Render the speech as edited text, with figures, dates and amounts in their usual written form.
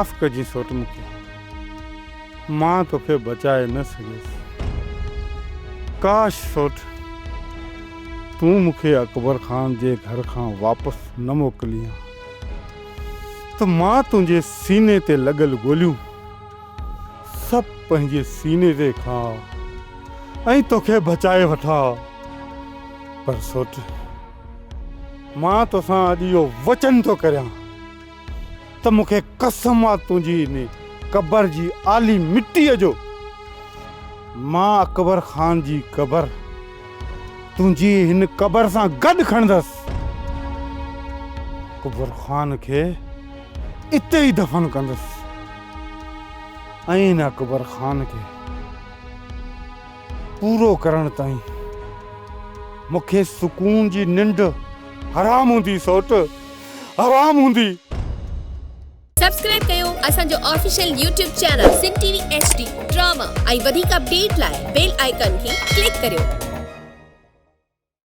माफ़ कजी सोट मूंखे, मां तोखे बचाए न सघियसि। काश सोट तूं मूंखे अकबर खान जे घर खां वापसि न मोकिली हा त मां तुंहिंजे सीने ते लॻल गोलियूं सभु पंहिंजे सीने ते खां ऐं तोखे बचाए वठां। पर सोट मां तोसां अॼु इहो वचन थो करियां त मूंखे कसम आहे तुंहिंजी इन क़बर जी आली मिटीअ जो, मां अकबर खान जी क़बर तुंहिंजी हिन क़बर सां गॾु खणंदसि। अकबर खान खे इते ई दफ़न कंदसि ऐं हिन अकबर खान खे पूरो करण ताईं मूंखे सुकून जी निंड हराम हूंदी सोट, हराम हूंदी। सब्सक्राइब कयो असांजो official YouTube channel Sindh TV HD drama ऐं वधीक अपडेट लाइ बेल आइकन खे क्लिक करियो।